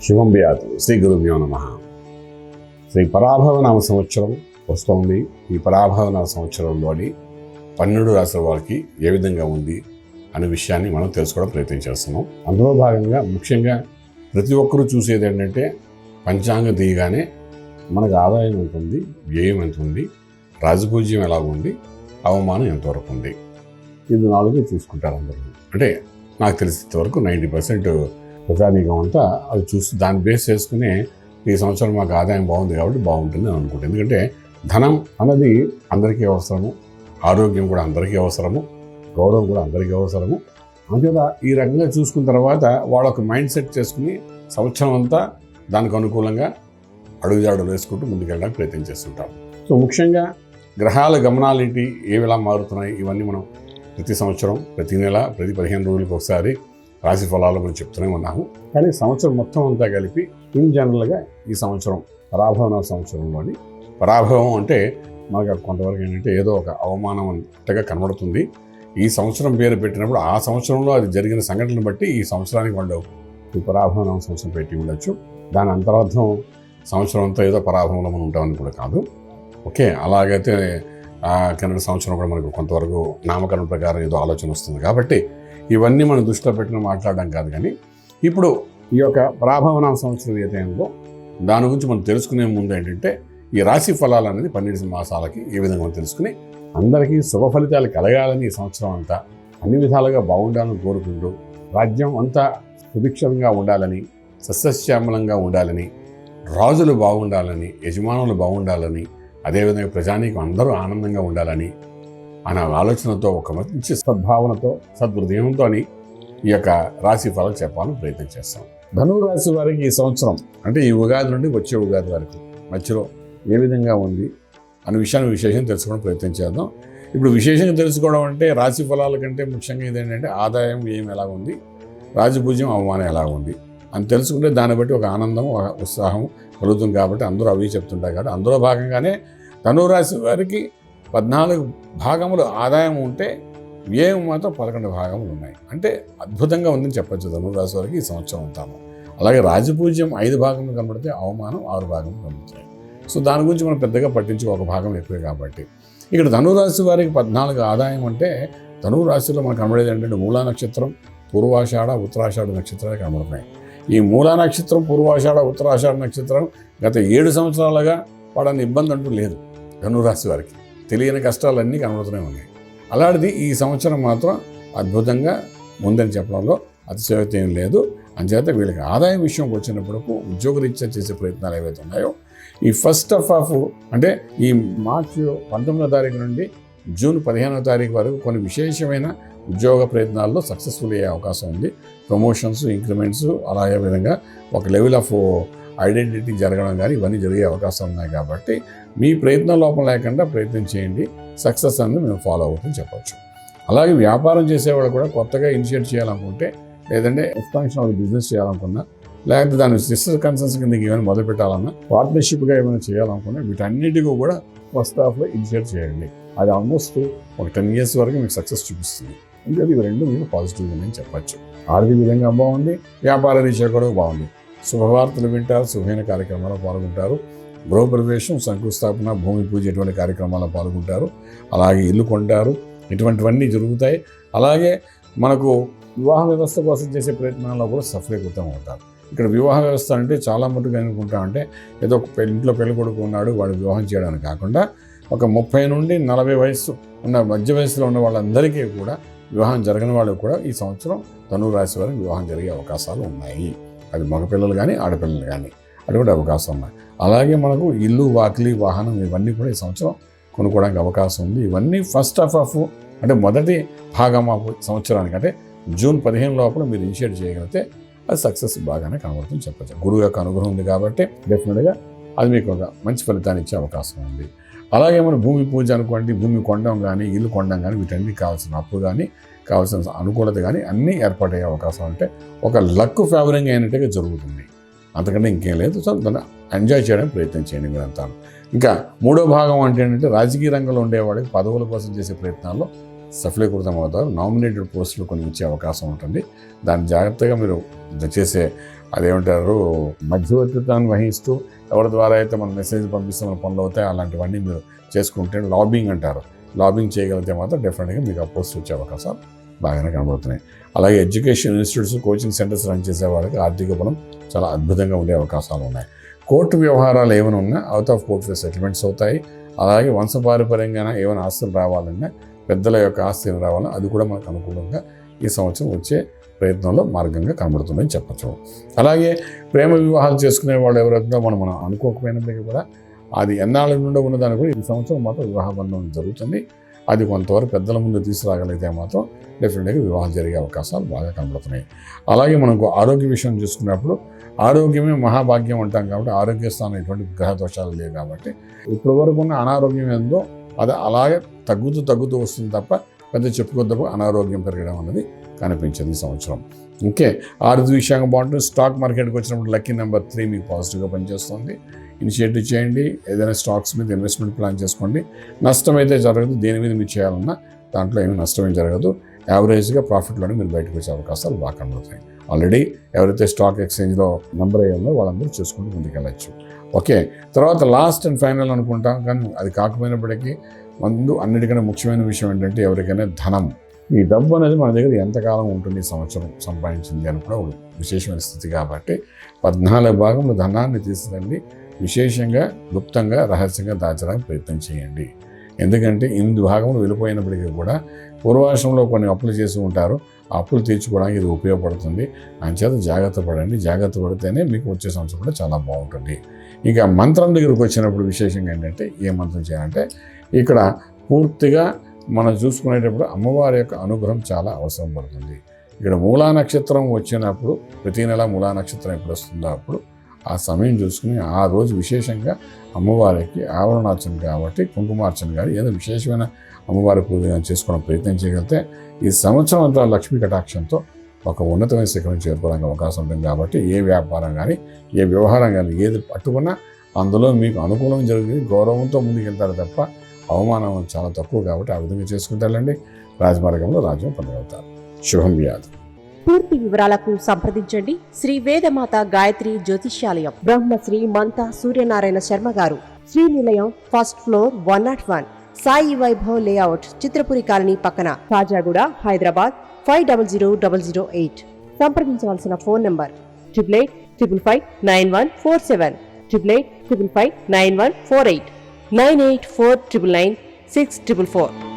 శుభం భయాత్. శ్రీ గురుభ్యో నమః. శ్రీ పరాభవ నామ సంవత్సరం వస్తుంది. ఈ పరాభవ నామ సంవత్సరంలోని 12 రాశుల వారికి ఏ విధంగా ఉంది అనే విషయాన్ని మనం తెలుసుకోవడం ప్రయత్నం చేస్తున్నాం. అందులో భాగంగా ముఖ్యంగా ప్రతి ఒక్కరూ చూసేది ఏంటంటే పంచాంగం తీయగానే మనకు ఆదాయం ఎంత ఉంది, వ్యయం ఎంత ఉంది, రాజపూజ్యం ఎలా ఉంది, అవమానం ఎంతవరకు ఉంది, ఇది 4 చూసుకుంటారు అందరూ. అంటే నాకు తెలిసినంత వరకు 90% ప్రజానీకం అంతా అది చూసి దాన్ని బేస్ చేసుకుని ఈ సంవత్సరం మాకు ఆదాయం బాగుంది కాబట్టి బాగుంటుంది అని అనుకుంటాను. ఎందుకంటే ధనం అన్నది అందరికీ అవసరము, ఆరోగ్యం కూడా అందరికీ అవసరము, గౌరవం కూడా అందరికీ అవసరము. అంతేత ఈ రకంగా చూసుకున్న తర్వాత వాళ్ళ ఒక మైండ్ సెట్ చేసుకుని సంవత్సరం అంతా దానికి అనుకూలంగా అడుగుజాడులు వేసుకుంటూ ముందుకెళ్ళడానికి ప్రయత్నం చేస్తుంటాం. సో ముఖ్యంగా గ్రహాల గమనాలేంటి, ఏవిలా మారుతున్నాయి, ఇవన్నీ మనం ప్రతి సంవత్సరం, ప్రతి నెల, ప్రతి 15 రోజులకు ఒకసారి రాశి ఫలాలు మనం చెప్తూనే ఉన్నాము. కానీ సంవత్సరం మొత్తం అంతా కలిపి ఇన్ జనరల్గా ఈ సంవత్సరం పరాభవ సంవత్సరంలోని పరాభవం అంటే మనకు కొంతవరకు ఏంటంటే ఏదో ఒక అవమానం అంతగా కనబడుతుంది. ఈ సంవత్సరం పేరు పెట్టినప్పుడు ఆ సంవత్సరంలో అది జరిగిన సంఘటనను బట్టి ఈ సంవత్సరానికి వాళ్ళు ఈ పరాభవ సంవత్సరం పెట్టి ఉండొచ్చు. దాని అంతరార్థం సంవత్సరం అంతా ఏదో పరాభవంలో మనం ఉంటామని కూడా కాదు. ఓకే, అలాగైతే కింద సంవత్సరం కూడా మనకు కొంతవరకు నామకరణం ప్రకారం ఏదో ఆలోచన వస్తుంది. కాబట్టి ఇవన్నీ మనం దృష్టిలో పెట్టుకుని మాట్లాడడం కాదు. కానీ ఇప్పుడు ఈ యొక్క పరాభవనామ సంవత్సరం ఏదైందో దాని గురించి మనం తెలుసుకునే ముందు ఏంటంటే ఈ రాశి ఫలాలు అనేది 12 మాసాలకి ఏ విధంగా మనం తెలుసుకుని అందరికీ శుభ ఫలితాలు కలగాలని ఈ సంవత్సరం అంతా అన్ని విధాలుగా బాగుండాలని కోరుకుంటూ రాజ్యం అంతా సుభిక్షంగా ఉండాలని, సస్యశ్యామలంగా ఉండాలని, రాజులు బాగుండాలని, యజమానులు బాగుండాలని, అదేవిధంగా ప్రజానీకం అందరూ ఆనందంగా ఉండాలని అనే ఆలోచనతో ఒక మంచి సద్భావనతో సద్హృదయంతో ఈ యొక్క రాశి ఫలాలు చెప్పాలని ప్రయత్నం చేస్తాం. ధనురాశి వారికి ఈ సంవత్సరం అంటే ఈ ఉగాది నుండి వచ్చే ఉగాది వరకు మధ్యలో ఏ విధంగా ఉంది అనే విషయాన్ని విశేషంగా తెలుసుకోవడం ప్రయత్నం చేద్దాం. ఇప్పుడు విశేషంగా తెలుసుకోవడం అంటే రాశి ఫలాల కంటే ముఖ్యంగా ఇదేంటంటే ఆదాయం వ్యయం ఎలా ఉంది, రాజపూజ్యం అవమానం ఎలా ఉంది అని తెలుసుకుంటే దాన్ని బట్టి ఒక ఆనందం, ఒక ఉత్సాహం కలుగుతుంది. కాబట్టి అందరూ అవి చెప్తుంటారు. కాబట్టి అందులో భాగంగానే ధనురాశి వారికి 14 భాగములు ఆదాయం ఉంటే వ్యయం మాత్రం 11 భాగములు ఉన్నాయి. అంటే అద్భుతంగా ఉందని చెప్పచ్చు ధనురాశి వారికి ఈ సంవత్సరం ఉంటాము. అలాగే రాజపూజ్యం 5 భాగములు కనబడితే అవమానం 6 భాగములు కనబడుతున్నాయి. సో దాని గురించి మనం పెద్దగా పట్టించి ఒక భాగం ఎక్కువే. కాబట్టి ఇక్కడ ధనురాశి వారికి 14 ఆదాయం అంటే ధనురాశిలో మనకు కనబడేది ఏంటంటే మూలా నక్షత్రం, పూర్వాషాఢ, ఉత్తరాషాఢ నక్షత్రాలు కనబడుతున్నాయి. ఈ మూలా నక్షత్రం, పూర్వాషాఢ, ఉత్తరాషాఢ నక్షత్రం గత 7 సంవత్సరాలుగా పడని ఇబ్బంది అంటూ లేదు ధనురాశి వారికి. తెలియని కష్టాలన్నీ కనబడుతూనే ఉన్నాయి. అలాంటిది ఈ సంవత్సరం మాత్రం అద్భుతంగా ఉందని చెప్పడంలో అతిశయోక్తి ఏం లేదు. అంచేత వీళ్ళకి ఆదాయం విషయంకి వచ్చినప్పుడు ఉద్యోగరీత్యా చేసే ప్రయత్నాలు ఏవైతే ఉన్నాయో ఈ ఫస్ట్ ఆఫ్ అంటే ఈ మార్చి 19వ తారీఖు నుండి జూన్ 15వ తారీఖు వరకు కొన్ని విశేషమైన ఉద్యోగ ప్రయత్నాల్లో సక్సెస్ఫుల్ అయ్యే అవకాశం ఉంది. ప్రమోషన్స్, ఇంక్రిమెంట్స్, అలాగే విధంగా ఒక లెవెల్ ఆఫ్ ఐడెంటిటీ జరగడం కానీ ఇవన్నీ జరిగే అవకాశం ఉన్నాయి. కాబట్టి మీ ప్రయత్నం లోపం లేకుండా ప్రయత్నం చేయండి, సక్సెస్ అనేది మేము ఫాలో అవుతుందని చెప్పచ్చు. అలాగే వ్యాపారం చేసేవాళ్ళు కూడా కొత్తగా ఇనిషియేట్ చేయాలనుకుంటే, లేదంటే ఎక్స్పాన్షన్ ఆఫ్ బిజినెస్ చేయాలనుకున్నా, లేకపోతే దాని సిస్టర్ కన్సర్న్స్ కింద ఏమైనా మొదలు పెట్టాలన్నా, పార్ట్నర్షిప్గా ఏమైనా చేయాలనుకున్నా వీటన్నిటికీ కూడా ఫస్ట్ హాఫ్లో ఇనిషియేట్ చేయండి. అది ఆల్మోస్ట్ ఒక 10 years వరకు మీకు సక్సెస్ చూపిస్తుంది. ఇంకా ఇవి రెండు మీకు పాజిటివ్గా నేను చెప్పచ్చు. ఆర్థిక విధంగా బాగుంది, వ్యాపార రీత్యా కూడా బాగుంది. శుభవార్తలు వింటారు, శుభమైన కార్యక్రమాల్లో పాల్గొంటారు. గృహప్రవేశం, శంకుస్థాపన, భూమి పూజ ఇటువంటి కార్యక్రమాల్లో పాల్గొంటారు. అలాగే ఇల్లు కొంటారు, ఇటువంటివన్నీ జరుగుతాయి. అలాగే మనకు వివాహ వ్యవస్థ కోసం చేసే ప్రయత్నాల్లో కూడా సఫలీకృతం అవుతారు. ఇక్కడ వివాహ వ్యవస్థ అంటే చాలా మటుకు అనుకుంటామంటే ఏదో ఒక ఇంట్లో పెళ్లి కొడుకు ఉన్నాడు వాడు వివాహం చేయడానికి కాకుండా ఒక 30 నుండి 40 వయసు ఉన్న మధ్య వయసులో ఉన్న వాళ్ళందరికీ కూడా వివాహం జరగని వాళ్ళు కూడా ఈ సంవత్సరం ధనురాశి వారికి వివాహం జరిగే అవకాశాలు ఉన్నాయి. అది మగపిల్లలు కానీ ఆడపిల్లలు కానీ అటువంటి అవకాశం ఉన్నాయి. అలాగే మనకు ఇల్లు, వాకిలి, వాహనం ఇవన్నీ కూడా ఈ సంవత్సరం కొనుక్కోవడానికి అవకాశం ఉంది. ఇవన్నీ ఫస్ట్ ఆఫ్ అంటే మొదటి భాగం సంవత్సరానికి అంటే జూన్ 15 లోపల మీరు ఇనిషియేట్ చేయగలిగితే అది సక్సెస్ బాగానే కనబడుతుంది చెప్పచ్చు. గురువు యొక్క అనుగ్రహం ఉంది కాబట్టి డెఫినెట్గా అది మీకు ఒక మంచి ఫలితాన్ని ఇచ్చే అవకాశం ఉంది. అలాగే మన భూమి పూజ అనుకోండి, భూమి కొనడం కానీ, ఇల్లు కొనడం కానీ వీటన్ని కావాల్సిన అప్పు కానీ, కావాల్సిన అనుకూలత కానీ అన్నీ ఏర్పాటయ్యే అవకాశం అంటే ఒక లక్ ఫేవరింగ్ అయినట్టుగా జరుగుతుంది. అంతకంటే ఇంకేం లేదు. సో దాన్ని ఎంజాయ్ చేయడానికి ప్రయత్నం చేయండి మీరంతా. ఇంకా 3వ భాగం అంటే ఏంటంటే రాజకీయ రంగంలో ఉండేవాడికి పదవుల కోసం చేసే ప్రయత్నాల్లో సఫలీకృతం అవుతారు. నామినేటెడ్ పోస్టులు కొన్ని ఇచ్చే అవకాశం ఉంటుంది. దాన్ని జాగ్రత్తగా మీరు చేసే అదేమంటారు మధ్యవర్తిత్వాన్ని వహిస్తూ ఎవరి ద్వారా అయితే మన మెసేజ్ పంపిస్తే మన పనులు అవుతాయి అలాంటివన్నీ మీరు చేసుకుంటే లాబింగ్ అంటారు. లాబింగ్ చేయగలిగితే మాత్రం డెఫినెట్గా మీకు ఆ పోస్ట్ వచ్చే అవకాశాలు బాగానే కనబడుతున్నాయి. అలాగే education institutes, coaching centres run చేసే వాళ్ళకి ఆర్థిక బలం చాలా అద్భుతంగా ఉండే అవకాశాలు ఉన్నాయి. కోర్టు వ్యవహారాలు ఏమైనా ఉన్నా అవుట్ ఆఫ్ కోర్ట్ సెటిల్మెంట్స్ అవుతాయి. అలాగే వంశపారంపర్యంగా ఏమైనా ఆస్తులు రావాలన్నా, పెద్దల యొక్క ఆస్తులు రావాలన్నా అది కూడా మనకు అనుకూలంగా ఈ సంవత్సరం వచ్చే ప్రయత్నంలో మార్గంగా కనబడుతుందని చెప్పచ్చు. అలాగే ప్రేమ వివాహాలు చేసుకునే వాళ్ళు ఎవరైతే మనం అనుకోకపోయినప్పటికీ కూడా అది ఎన్నాళ్ళ నుండి ఉన్నదాన్ని కూడా ఈ సంవత్సరం మాత్రం వివాహ బంధం జరుగుతుంది. అది కొంతవరకు పెద్దల ముందు తీసుకురాగలిగితే మాత్రం డెఫినెట్గా వివాహాలు జరిగే అవకాశాలు బాగా కనబడుతున్నాయి. అలాగే మనకు ఆరోగ్య విషయం చూసుకున్నప్పుడు ఆరోగ్యమే మహాభాగ్యం అంటాం కాబట్టి ఆరోగ్య స్థానం ఎటువంటి గ్రహ దోషాలు లేవు కాబట్టి ఇప్పటి వరకు ఉన్న అనారోగ్యం ఏందో అది అలాగే తగ్గుతూ వస్తుంది తప్ప పెద్ద చెప్పుకోద్దకు అనారోగ్యం పెరగడం అనేది కనిపించదు ఈ సంవత్సరం. ఓకే, ఆర్థిక విషయంగా బాగుంటుంది. స్టాక్ మార్కెట్కి వచ్చినప్పుడు లక్కీ నెంబర్ 3 మీకు పాజిటివ్గా పనిచేస్తుంది. ఇనిషియేటివ్ చేయండి, ఏదైనా స్టాక్స్ మీద ఇన్వెస్ట్మెంట్ ప్లాన్ చేసుకోండి. నష్టం అయితే జరగదు, దేని మీద మీరు చేయాలన్నా దాంట్లో ఏమీ నష్టం ఏం జరగదు. యావరేజ్గా ప్రాఫిట్లోనే మీరు బయటకు వచ్చే అవకాశాలు బాగా కనబడతాయి. ఆల్రెడీ ఎవరైతే స్టాక్ ఎక్స్చేంజ్లో నెంబర్ అయ్యాలో వాళ్ళందరూ చేసుకుంటూ ముందుకెళ్ళచ్చు. ఓకే, తర్వాత లాస్ట్ అండ్ ఫైనల్ అనుకుంటాం, కానీ అది కాకపోయినప్పటికీ ముందు అన్నిటికన్నా ముఖ్యమైన విషయం ఏంటంటే ఎవరికైనా ధనం, ఈ డబ్బు అనేది మన దగ్గర ఎంతకాలం ఉంటుంది ఈ సంవత్సరం సంపాదించింది అని కూడా ఒక విశేషమైన స్థితి కాబట్టి 14 భాగంలో ధనాన్ని తీసుకురండి. విశేషంగా గుప్తంగా రహస్యంగా దాచడానికి ప్రయత్నం చేయండి. ఎందుకంటే 8 భాగంలో వెళ్ళిపోయినప్పటికీ కూడా పూర్వాశ్రమంలో కొన్ని అప్పులు చేసి ఉంటారు. ఆ అప్పులు తీర్చుకోవడానికి ఇది ఉపయోగపడుతుంది. అంచేత జాగ్రత్త పడండి. జాగ్రత్త పడితేనే మీకు వచ్చే సంవత్సరం కూడా చాలా బాగుంటుంది. ఇక మంత్రం దగ్గరకు వచ్చినప్పుడు విశేషంగా ఏంటంటే ఏ మంత్రం చేయాలంటే ఇక్కడ పూర్తిగా మనం చూసుకునేటప్పుడు అమ్మవారి యొక్క అనుగ్రహం చాలా అవసరం పడుతుంది. ఇక్కడ మూలా నక్షత్రం వచ్చినప్పుడు ప్రతి నెల మూలా నక్షత్రం ఎప్పుడు వస్తుందో అప్పుడు ఆ సమయం చూసుకుని ఆ రోజు విశేషంగా అమ్మవారికి ఆవరణార్చన కాబట్టి కుంకుమార్చన కానీ ఏదో విశేషమైన అమ్మవారి పూజ చేసుకోవడం ప్రయత్నం చేయగలిగితే ఈ సంవత్సరం అంతా లక్ష్మీ కటాక్షంతో ఒక ఉన్నతమైన శిఖరం చేరుకోవడానికి అవకాశం ఉంటుంది. కాబట్టి ఏ వ్యాపారం కానీ ఏ వ్యవహారం కానీ ఏది పట్టుకున్నా అందులో మీకు అనుకూలం జరుగుతుంది. గౌరవంతో ముందుకెళ్తారు తప్ప అవమానం చాలా తక్కువ కాబట్టి ఆ విధంగా చేసుకుంటారండి. రాజమార్గంలో రాజ్యం పొందగలుగుతారు. శుభం వ్యాధి. పూర్తి వివరాలకు సంప్రదించండి శ్రీ వేదమాత గాయత్రి జ్యోతిష్యాలయం, Brahmasri మంతా Suryanarayana Sharma garu, Srinilayam, first floor, 101, Sai Vaibhav layout, Chitrapuri colony పక్కన, కాజాగూడ, హైదరాబాద్ 500008. సంప్రదించవలసిన ఫోన్ నంబర్ 8855559147, 8855559148, 98499644.